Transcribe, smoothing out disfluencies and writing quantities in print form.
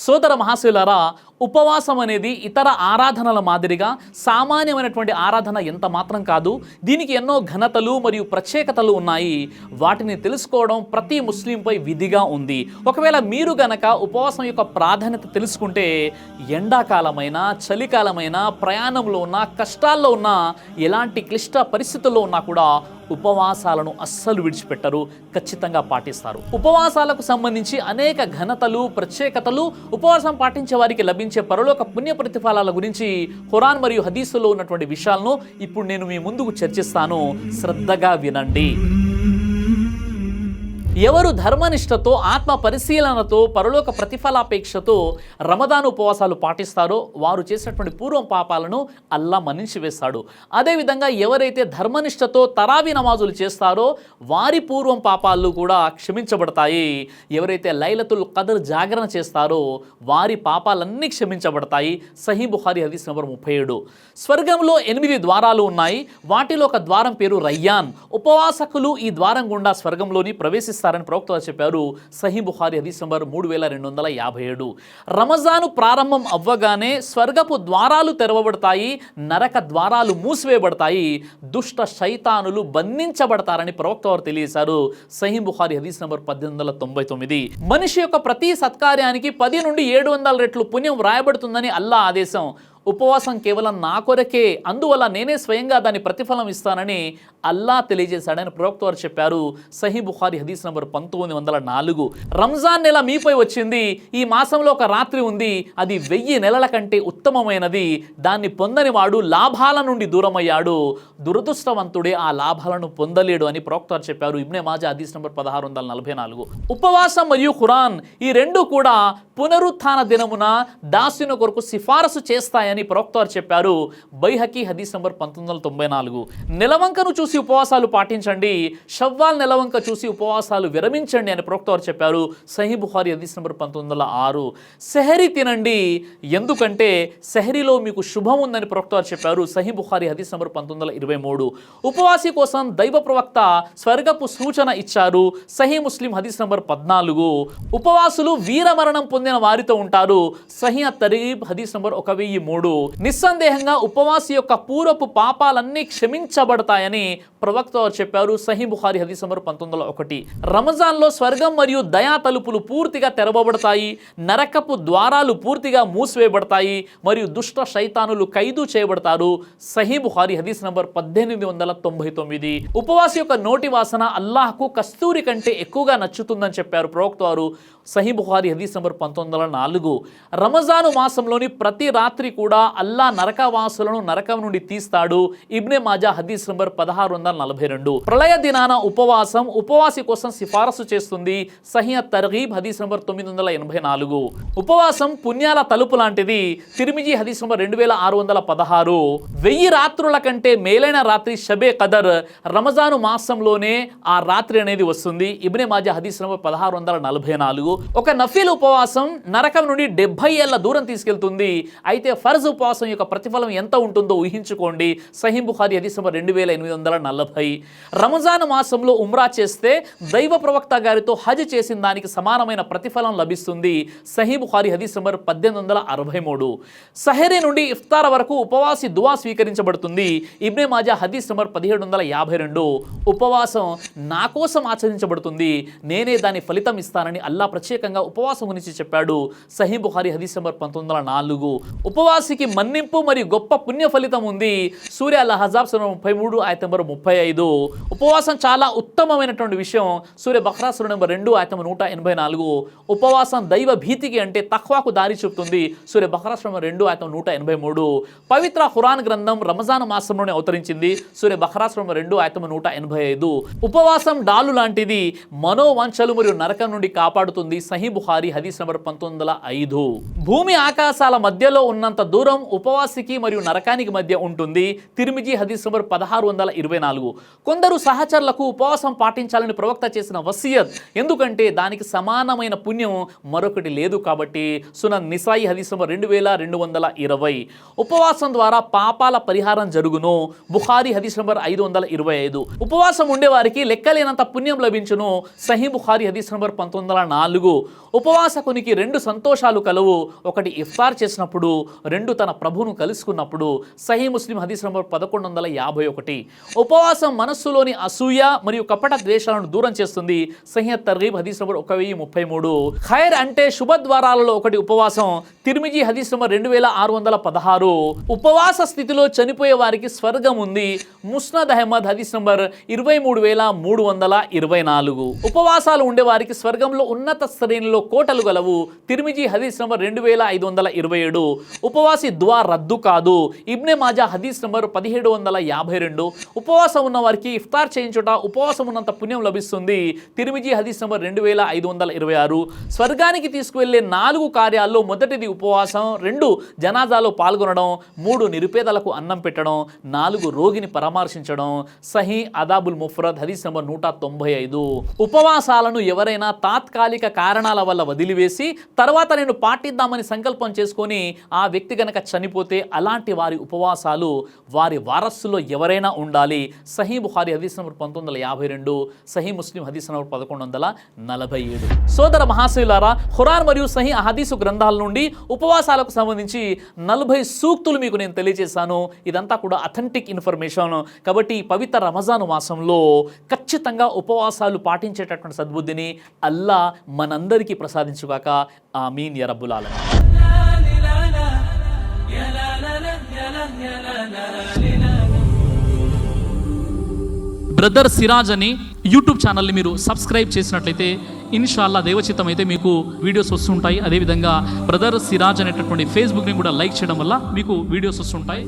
సోదర మహాశయులారా, ఉపవాసం అనేది ఇతర ఆరాధనల మాదిరిగా సామాన్యమైనటువంటి ఆరాధన ఎంత మాత్రం కాదు. దీనికి ఎన్నో ఘనతలు మరియు ప్రత్యేకతలు ఉన్నాయి. వాటిని తెలుసుకోవడం ప్రతి ముస్లింపై విధిగా ఉంది. ఒకవేళ మీరు గనక ఉపవాసం యొక్క ప్రాధాన్యత తెలుసుకుంటే ఎండాకాలమైన, చలికాలమైన, ప్రయాణంలో ఉన్న, కష్టాల్లో ఉన్న, ఎలాంటి క్లిష్ట పరిస్థితుల్లో ఉన్నా కూడా ఉపవాసాలను అస్సలు విడిచిపెట్టరు, ఖచ్చితంగా పాటిస్తారు. ఉపవాసాలకు సంబంధించి అనేక ఘనతలు, ప్రత్యేకతలు, ఉపవాసం పాటించే వారికి లభించే పరలోక పుణ్య ప్రతిఫలాల గురించి ఖురాన్ మరియు హదీసులో ఉన్నటువంటి విషయాలను ఇప్పుడు నేను మీ ముందుకు చర్చిస్తాను. శ్రద్ధగా వినండి. ఎవరు ధర్మనిష్టతో, ఆత్మ పరిశీలనతో, పరలోక ప్రతిఫలాపేక్షతో రమదాను ఉపవాసాలు పాటిస్తారో వారు చేసినటువంటి పూర్వం పాపాలను అల్లా మన్నించి వేస్తాడు. అదేవిధంగా ఎవరైతే ధర్మనిష్టతో తరావీ నమాజులు చేస్తారో వారి పూర్వం పాపాలు కూడా క్షమించబడతాయి. ఎవరైతే లైలతుల్ ఖద్ర్ జాగరణ చేస్తారో వారి పాపాలన్నీ క్షమించబడతాయి. సహీ బుఖారీ హదీస్ నంబర్ 37. స్వర్గంలో 8 ద్వారాలు ఉన్నాయి. వాటిలో ఒక ద్వారం పేరు రయ్యాన్. ఉపవాసకులు ఈ ద్వారం గుండా స్వర్గంలోని ప్రవేశిస్తారు అని ప్రవక్త చెప్పారు. సహీ బుఖారీ హదీస్ నంబర్ 3257. రమజాను ప్రారంభం అవ్వగానే స్వర్గపు ద్వారాలు తెరవబడతాయి, నరక ద్వారాలు మూసివేయబడతాయి, దుష్ట శైతానులు బంధించబడతారని ప్రవక్త వారు తెలియజేశారు. సహీ బుఖారీ హదీస్ నంబర్ 1899. మనిషి యొక్క ప్రతి సత్కార్యానికి 10 నుండి 700 రెట్లు పుణ్యం వ్రాయబడుతుందని అల్లా ఆదేశం. ఉపవాసం కేవలం నా కొరకే, అందువల్ల నేనే స్వయంగా దాని ప్రతిఫలం ఇస్తానని అల్లా తెలియజేశాడని ప్రవక్త వారు చెప్పారు. సహీ బుఖారీ హదీస్ నంబర్ 1904. రంజాన్ నెల మీపై వచ్చింది. ఈ మాసంలో ఒక రాత్రి ఉంది, అది 1000 నెలల కంటే ఉత్తమమైనది. దాన్ని పొందని వాడు లాభాల నుండి దూరమయ్యాడు, దురదృష్టవంతుడే ఆ లాభాలను పొందలేడు అని ప్రవక్త వారు చెప్పారు. ఇబ్నే మాజా హదీస్ నంబర్ 1644. ఉపవాసం మరియు ఖురాన్ ఈ రెండు కూడా పునరుత్థాన దినమున దాసుని కొరకు సిఫారసు చేస్తాయని ప్రవక్త వారు చెప్పారు. బైహకీ హదీస్ నంబర్ 1994. నెలవంకను చూసి ఉపవాసాలు పాటించండి, షవ్వాల్ నెలవంక చూసి ఉపవాసాలు విరమించండి అని ప్రవక్త వారు చెప్పారు. సహీ బుఖారీ హదీస్ నంబర్ 1906. సెహరీ తినండి, ఎందుకంటే సెహరీలో మీకు శుభం ఉందని ప్రవక్త వారు చెప్పారు. సహీ బుఖారీ హదీస్ నంబర్ 1923. ఉపవాసి కోసం దైవ ప్రవక్త స్వర్గపు సూచన ఇచ్చారు. సహీ ముస్లిం హదీస్ నంబర్ 14. ఉపవాసులు వీరమరణం పొందిన వారితో ఉంటారు. సహీ తరీబ్ హదీస్ నంబర్ 1003. నిస్సందేహంగా ఉపవాసి యొక్క పూర్వపు పాపాలన్నీ క్షమించబడతాయని ప్రవక్త వారు చెప్పారు. సహీ బుఖారీ హదీస్ నంబర్ 1901. రంజాన్లో స్వర్గం మరియు దయా తలుపులు పూర్తిగా తెరవబడతాయి, నరకపు ద్వారాలు పూర్తిగా మూసివేయబడతాయి మరియు దుష్ట శైతానులు ఖైదు చేయబడతారు. సహీ బుఖారీ హదీస్ నంబర్ 1899. ఉపవాసి యొక్క నోటి వాసన అల్లాహ్కు కస్తూరి కంటే ఎక్కువగా నచ్చుతుందని చెప్పారు ప్రవక్త వారు. సహీ బుఖారీ హదీస్ నంబర్ 1904. రమజాను మాసంలోని ప్రతి రాత్రి కూడా అల్లా నరకవాసులను నరకం నుండి తీస్తాడు. ఇబ్నే మాజా హదీస్ నంబర్ 1642. ప్రళయ దినాన ఉపవాసం ఉపవాసి కోసం సిఫారసు చేస్తుంది. సహీ తర్గీబ్ హదీస్ నంబర్ 984. ఉపవాసం పుణ్యాల తలుపు లాంటిది. తిర్మిజీ హదీస్ నంబర్ 2616. 1000 రాత్రుల కంటే మేలైన రాత్రి షబే కదర్ రమజాను మాసంలోనే ఆ రాత్రి అనేది వస్తుంది. ఇబ్నే మాజా హదీస్ నంబర్ 1644. ఒక నఫీల్ ఉపవాసం నరకం నుండి 70 ఏళ్ల దూరం తీసుకెళ్తుంది. అయితే ఫర్జ్ ఉపవాసం యొక్క ప్రతిఫలం ఎంత ఉంటుందో ఊహించుకోండి. సహీ బుఖారీ హదీస్ నంబర్ 2840. రంజాన్ మాసంలో ఉమ్రా చేస్తే దైవ ప్రవక్త గారితో హజ్ చేసిన దానికి సమానమైన ప్రతిఫలం లభిస్తుంది. సహీ బుఖారీ హదీస్ నంబర్ 1863. సహరీ నుండి ఇఫ్తార్ వరకు ఉపవాసి దువా స్వీకరించబడుతుంది. ఇబ్నే మాజా హదీస్ నంబర్ 1752. ఉపవాసం నా కోసం ఆచరించబడుతుంది, నేనే దాని ఫలితం ఇస్తానని అల్లా ప్రత్యేకంగా ఉపవాసం గురించి చెప్పాడు. సహీ బుఖారీ హదీస్ నంబర్ 1904. ఉపవాసికి మన్నింపు మరియు గొప్ప పుణ్య ఫలితం ఉంది. సూర్య అల్ అహ్జాబ్ 33 ఆయత నంబర్ 35. ఉపవాసం చాలా ఉత్తమమైనటువంటి విషయం. సూర్య బఖ్రా సూర నంబర్ 2 ఆయత 184. ఉపవాసం దైవ భీతికి అంటే తఖ్వాకు దారి చూపుతుంది. సూర్య బఖ్రా సూర నంబర్ 2 ఆయత 183. పవిత్ర ఖురాన్ గ్రంథం రంజాన్ మాసంలోనే అవతరించింది. సూర్య బఖ్రా సూర నంబర్ 2 ఆయత 185. ఉపవాసం డాలు లాంటిది, మనోవంచలు మరియు నరకం నుండి కాపాడుతుంది. సహీ బుఖారీ హదీస్ నంబర్ 1905. భూమి ఆకాశాల మధ్యలో ఉన్నంత దూరం ఉపవాసికి మరియు నరకానికి మధ్య ఉంటుంది. తిర్మిజీ హదీస్ నంబర్ 1624. కొందరు సహచరులకు ఉపవాసం పాటించాలని ప్రవక్త చేసిన వసియత్, ఎందుకంటే దానికి సమానమైన పుణ్యం మరొకటి లేదు కాబట్టి. కాబట్టి సునన్ నిసాయి హదీస్ నంబర్ 2220. ఉపవాసం ద్వారా పాపాల పరిహారం జరుగును. బుఖారీ హదీస్ నంబర్ 525. ఉపవాసం ఉండేవారికి లెక్కలేనంత పుణ్యం లభించును. సహీ బుఖారీ హదీస్ నంబర్ 1904. ఉపవాసకునికి 2 సంతోషాలు కలవు. ఒకటి ఇఫ్తార్ చేసినప్పుడు, 2 తన ప్రభువును కలుసుకున్నప్పుడు. సహీ ముస్లిం హదీస్ నంబర్ 1151. ఉపవాసం మనస్సులోని అసూయ మరియు కపట ద్వేషాలను దూరం చేస్తుంది. సహీ తర్గీబ్ హదీస్ నంబర్ 1033. ఖైర్ అంటే శుభద్వారాలలో ఒకటి ఉపవాసం. తిర్మిజీ హదీస్ నంబర్ 2616. ఉపవాస స్థితిలో చనిపోయే వారికి స్వర్గం ఉంది. ముస్నద్ అహ్మద్ హదీస్ నంబర్ 23324. ఉపవాసాలు ఉండేవారికి స్వర్గంలో ఉన్నత శ్రేణిలో కోటలు గలవు. తిర్మిజీ హదీస్ నంబర్ 2527. ఉపవాసి దువా రద్దు కాదు. ఇబ్నే మాజా హదీస్ నంబర్ 1752. ఉపవాసం ఉన్న వారికి ఇఫ్తార్ చేయించుట ఉపవాసం ఉన్నంత పుణ్యం లభిస్తుంది. తిర్మిజీ హదీస్ నంబర్ 2526. స్వర్గానికి తీసుకువెళ్లే 4 కార్యాల్లో మొదటిది ఉపవాసం, 2 జనాజాలో పాల్గొనడం, 3 నిరుపేదలకు అన్నం పెట్టడం, 4 రోగిని పరామర్శించడం. సహీ అదాబుల్ ముఫ్రద్ హదీస్ నంబర్ 195. ఉపవాసాలను ఎవరైనా తాత్కాలిక కారణాల వల్ల వదిలివేసి తర్వాత నేను పాటిద్దామని సంకల్పం చేసుకొని ఆ వ్యక్తి గనక చనిపోతే అలాంటి వారి ఉపవాసాలు వారి వారసులో ఎవరైనా ఉండాలి. సహీ బుఖారీ హదీస్ నంబర్ 1952. సహీ ముస్లిం హదీస్ నంబర్ 1147. సోదర మహాశయులారా, ఖురాన్ మరియు సహీ హదీసు గ్రంథాల నుండి ఉపవాసాలకు సంబంధించి 40 సూక్తులు మీకు నేను తెలియజేశాను. ఇదంతా కూడా అథెంటిక్ ఇన్ఫర్మేషన్. కాబట్టి పవిత్ర రమజాను మాసంలో ఖచ్చితంగా ఉపవాసాలు పాటించేటటువంటి సద్బుద్ధిని అల్లా మనందరికీ ప్రసాదించుగాక. ఆమీన్ యా రబ్బుల్ ఆలమీన్. బ్రదర్ సిరాజ్ అని యూట్యూబ్ ఛానల్ని మీరు సబ్స్క్రైబ్ చేసినట్లయితే ఇన్షాల్లా దేవచిత్తం అయితే మీకు వీడియోస్ వస్తుంటాయి. అదేవిధంగా బ్రదర్ సిరాజ్ అనేటటువంటి ఫేస్బుక్ని కూడా లైక్ చేయడం వల్ల మీకు వీడియోస్ వస్తుంటాయి.